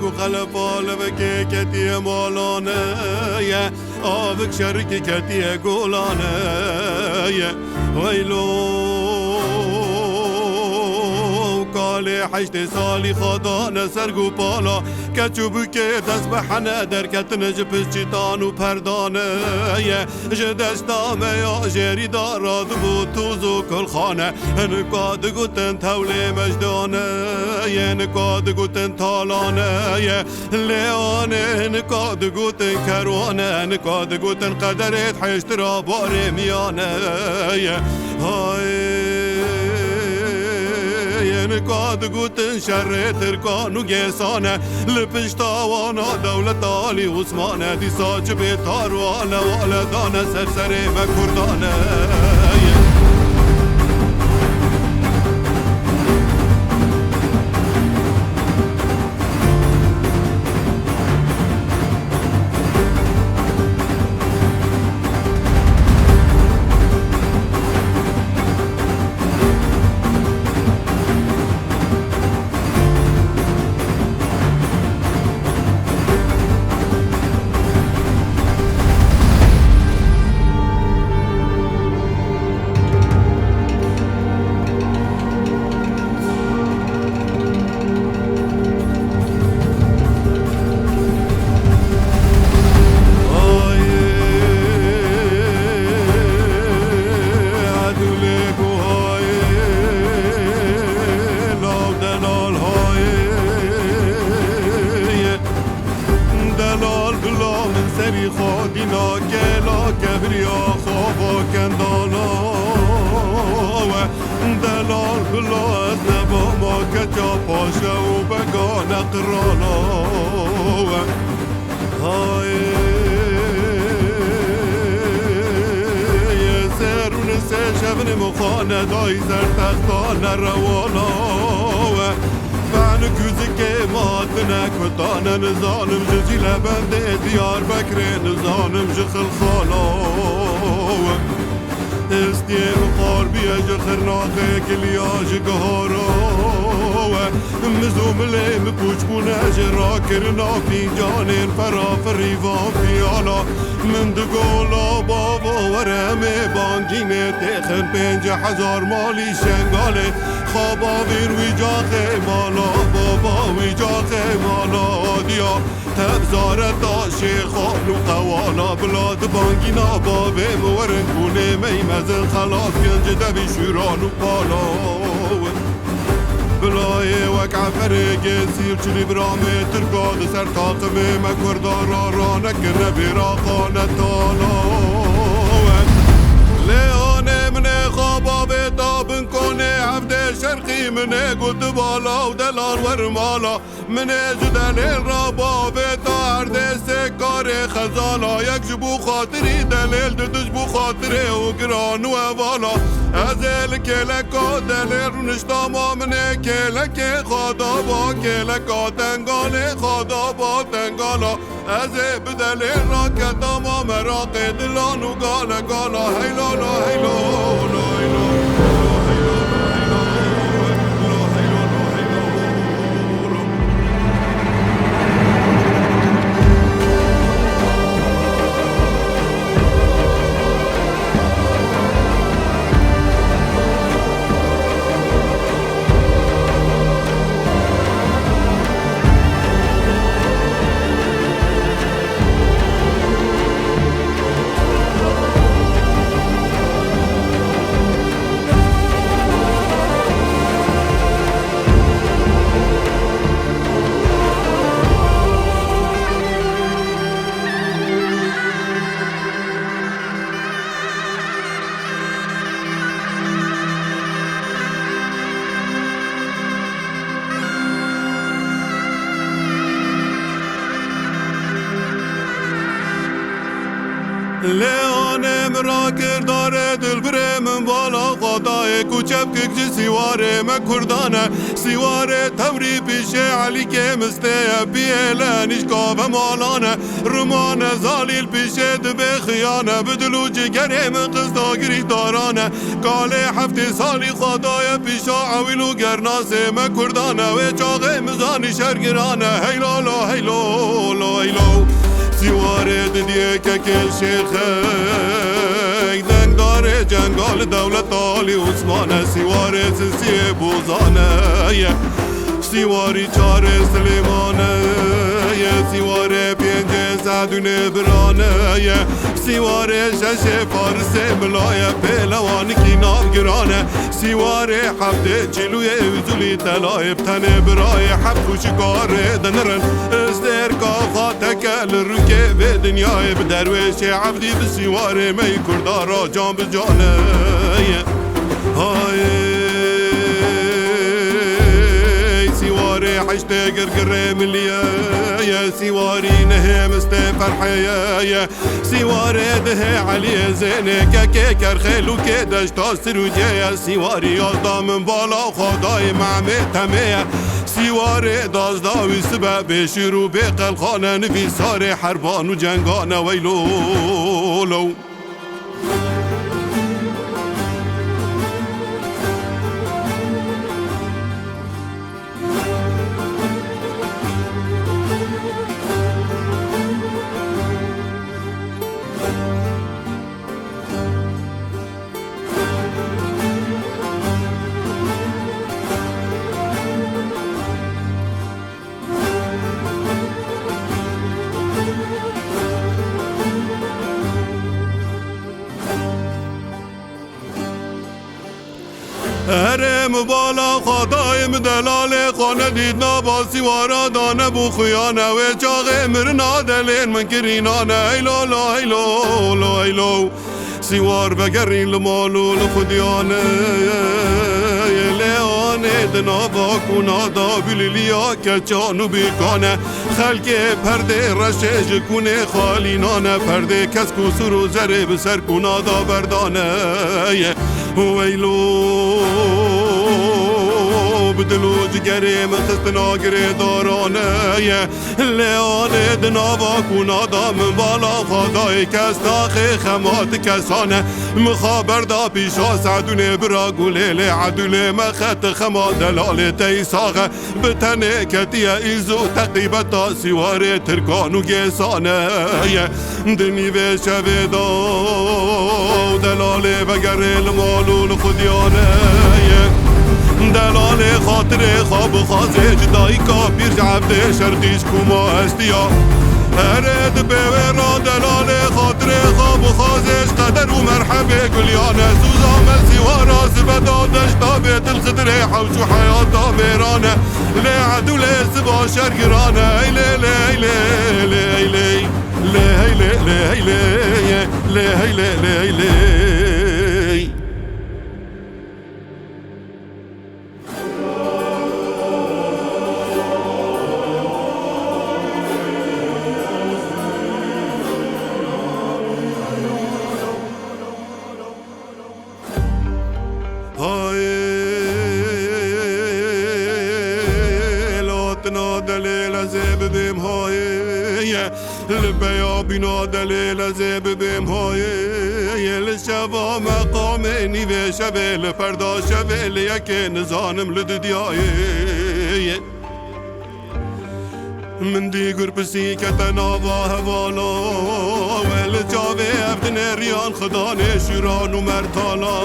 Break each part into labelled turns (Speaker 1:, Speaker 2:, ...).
Speaker 1: و خلفال و که کتی مالانه آبک شرکی کتی گولانه ویلو کالی 8 سالی خدا نسرگو پالا کچوبو که دست به حنه درکتن جپس چیتان و پردانه جدشتامه یا جری داراد بود توزو کل خانه نکاد گوتن تولی مجدانه نکاد گوتن تالانه لیانه نکاد گوتن کروانه نکاد گوتن قدرت حشت را باره میانه های نکاد گوتن شر ترکان و گیسانه لپشتاوانا دولت آلی عثمانه دی ساچ بیتار و آل والدانه سرسره و کردانه نظانم جزیل بنده دیار بکر نظانم جخل خالا استیم قاربی جخرناخه کلیاج گهارا مزوم لیم پوچ بونه جرا کرنا فینجانین فرافر ریوان پیالا من دگولا بابا ورمه بانگینه تخن 5000 مالی شنگاله خوابا ویر وی جاخه مالا بابا وی جاخه مالا دیا تبزارتا شیخان و قوالا بلاد بانگینا بابه مورن کونه میمزن خلاص گنج دبی شوران و پالا بلای وک عفرگه سیر چلی برامه ترکاد سر تاقمه مکردارا رانک نبیرا خانه تالا لیانه منه خوابا بیتابن کنه هفته شرقی منه گلد بالا و دلار ورمالا منه دلیل را با بیتا هر دسته کار خزالا یک جبو خاطری دلیل دو جبو خاطره و گران و والا ازل کلکا دلیل رو نشتاما منه کلک خدا با کلکا تنگاله خدا با تنگالا ازه بدلیل را کتاما مراق دلان و گالا گالا هیلالا هیلالا لیانم را کرداره دل برم بالا خدای کوچب که سیواره مکردانه سیواره تمری پیشه علی که مسته بیلنش کاف مالانه رمان زالیل پیشه دبه خیانه بدلو جگره من قصدا گری دارانه کاله هفته سالی خدای پیشا عویلو گرناسه مکردانه و چاقه مزانی شرگرانه هیلالا هیلالا هیلو سیواره دیگه که ШԵԽԵ دنگدار جنگال دولت آلی عثمانه سیواره سیه بوزانه سیواری چار سلیمانه سیواره پینجه سعدونه برانه سیواره شش فارس ملایه پهلوان کی ناوگرانه سیواره هفته چلوی اوزولی تلایب تنه برای حب خوشکاره دنرن استرکا خاتکل روکه به دنیای بدرویش عبدی بسیواره می کردارا جان بجانه های سیواره حشته گرگره ملیه يا سیواری نه مسته فرحیه سیواره ده علی زینه که کرخلو که دشتا سروجه یا سیواری یازدا من بالا خدای معمه تمه سیواره دازداوی سبب شروع به قلخانه نویسار حربان و جنگانه ویلولو هرم بالا خدایم دلال خانه دید نبا سیوارا دانه بو خیانه و چاق مرنا دلین من کرینانه ایلو لا ایلو لا ایلو سیوار بگرین لمالو لخودیانه لیانه دنابا کنادا بلیلیا کچانو بیکانه خلک پرده رشش کنه خالینانه پرده کس کسر و زره بسر کنادا بردانه ویلو بدلو جگره مخست ناگره دارانه لیانه دنابا کنادا من بالا خدای کس داخل خمات کسانه مخابر دا پیشا سعدونه برا گلیل عدوله مخط خما دلال تیساغه بتنه کتیه ایزو تقیبتا سیواره ترکانو گیسانه دنی به شوه دا دلاله بگره المالون خودیانه دلال خاطر خواب خازه جدایی کا پیر عبد شرقیش کما استیا هرد به ورا دلال خاطر خواب خازش قدر و مرحبه گلیانه سوزام سیوارا سبدا دشتا بیت الخدر حوش و حیاتا بیرانه لی عدوله سبا شرگرانه لی لی لی لی لی لی لی لی لی لی لی لبیا بینا دلیل زیب بیم های لشوا مقام نیوه شوه لفردا شوه لیک نزانم لددیای من دیگر پسی کتنا و هوالا ول جاوه افتن ریان خدا نشوران و مرتالا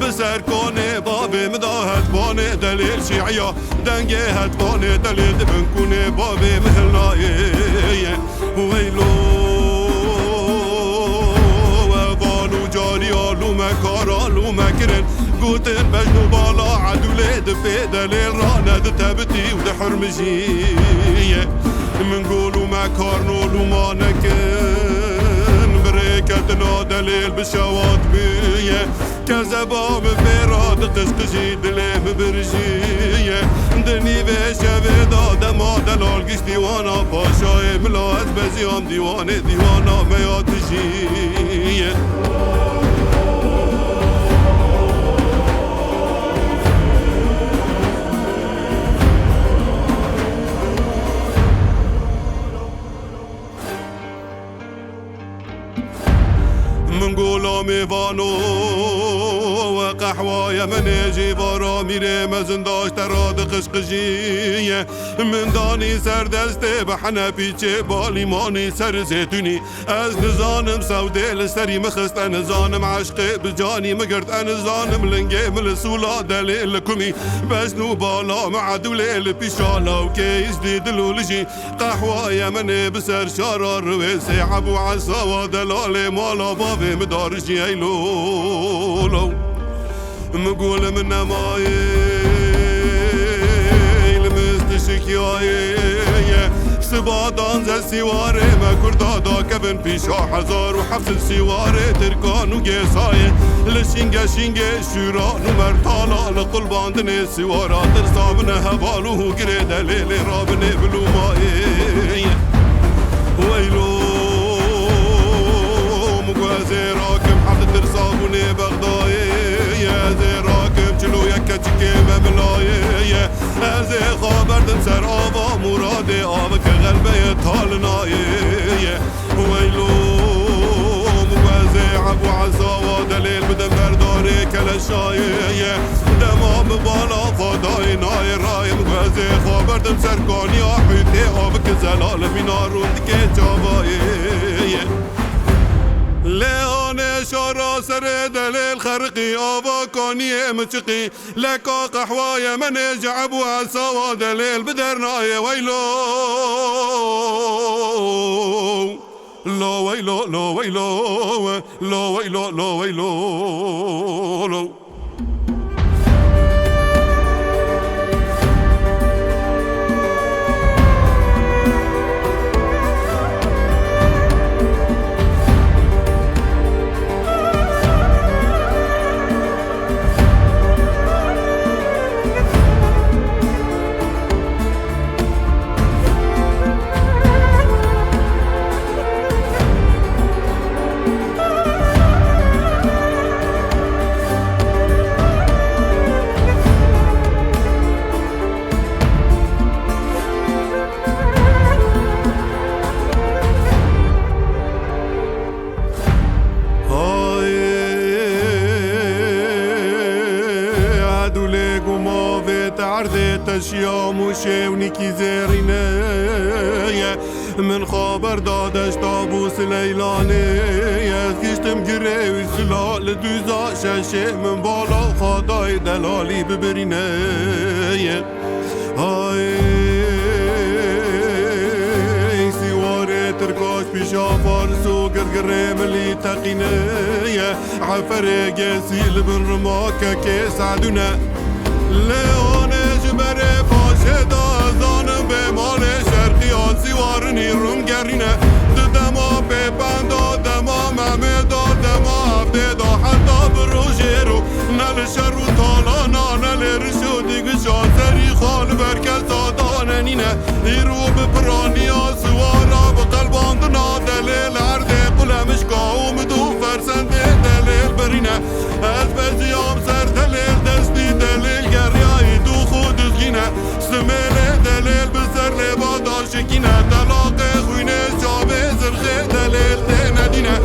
Speaker 1: بسر کنه باب مداهت بانه دلیل شیعیا دنگه هت بانه دلیل دبن کنه باب محلای ویلو بانو جاری آلو مکار آلو مکرن گوتن بجنو بالا عدوله دفه دلیل رانه ده تبتی و ده حرمجیه من قولو مکار نولو ما نکن برکتنا دلیل بشوات بیه كذبا بفراد قشقشي دلهم برجية دني بشوي دادا ما دلال قش ديوانا باشاي ملاز بزيام ديوانا مياتشية میوانو و قحوای من جیوارا میره مزن داشت راد قشقشیه من دانی سر دسته به حنفی چه بالیمانی سر زیتونی از نزانم سوده لسری مخست نزانم عشق بجانی مگرد نزانم لنگه ملسولا دلیل کمی بسنو بالا مع دلیل پیشالا و کیز دی دلولجی قحوای من بسر شارا رویسه عبو عصا و دلال مالا بابي مدارجي ايلولو مقول من نماي المستشكياي سبادان زي السواري ما كردادا كبن بيشا حزار وحفظ السواري تركان وقيساي لشينجا شينجا شوران ومرتالا لقلبان دني السوارا ترصابنا هبالو قريد ليلي رابني بلو ماي ويلو زي راكب حد ترصابوني بغداي يا زي راكب جلو يكا تشكيمة بلاي زي خابر تنسر آبا مرادي آبك غلبي طالناي ويلو موازي عبو عصا ودليل بدن برداري كالشاي دمام بالا فضاي ناي راي موازي خابر تنسر كوني حيتي آبك زلال بنارون دكي جاباي لياني شارع سر دليل خرقي آبا كوني مشقي لكا قحوايا من جعب وعصا ودليل بدرناي ويلو لا ويلو لا ويلو لا ويلو لا ويلو تشيام وشيونيكي زيريني من خبر دادش طابوس ليلاني خيشتم قري وسلا لدوزا شاشي من بالا خداي دلالي ببريني هاي سواري تركاش بيشا فارسو قرقري ملي تقيني عفري قاسيل بن رماكا كيس عدونا ليوني جبري باشه دازانم به مال شرقی آسیوارنی روم گرینه دما به بندا دما مهمدا دما هفته دا حتی برو ژێرۆ نل شر و تالانا نل رشو دیگه شاسری خال برکت داداننینه ایرو به پرانیا سوارا به قلباندنا دلیل هرده قلمش قاوم دو فرسند دلیل برینه از بزیام سر دلیل دستی دلیل گریایی دو خود ازگینه سمیل دلیل بسر لبادا شکینه طلاق خوینه شابه زرخه دلیل ده ندینه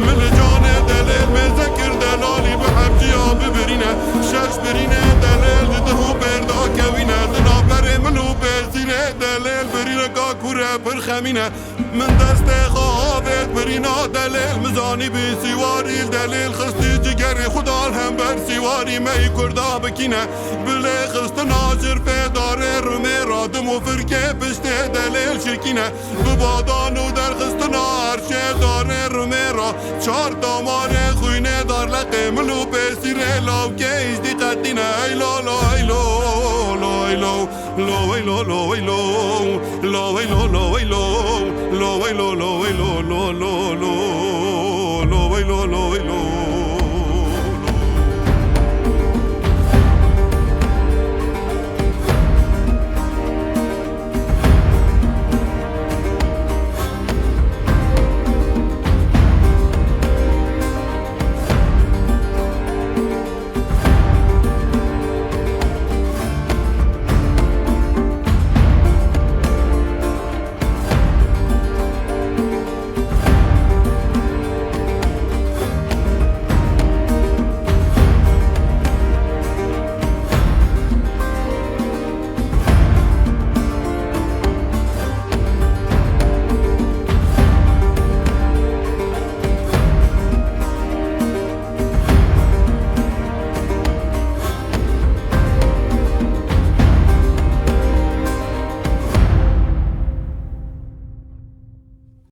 Speaker 1: مل جان دلیل بذکر دلالی به حبجیا ببرینه شش برینه دلیل دهو بردا کوینه دنابر منو بزینه دلیل برینه کاکوره پرخمینه من دست خوابت برینه دلیل مزانی بی سیواری دلیل خستی جگر خدال هم بر سیواری می کردا بکینه بله خست ناجر فداره رومه رادم و فرکه پشته دلیل شکینه ببادان و در خست نارشه داره رومه را چار داماره خوینه دار لقه ملو بسیره لاو که ایزدی قدینه ایلو لا ایلو لا ایلو لا ایلو لا ایلو لا ایلو لا ایلو لا ایلو لا ایلو لا لا لا لا ایلو لا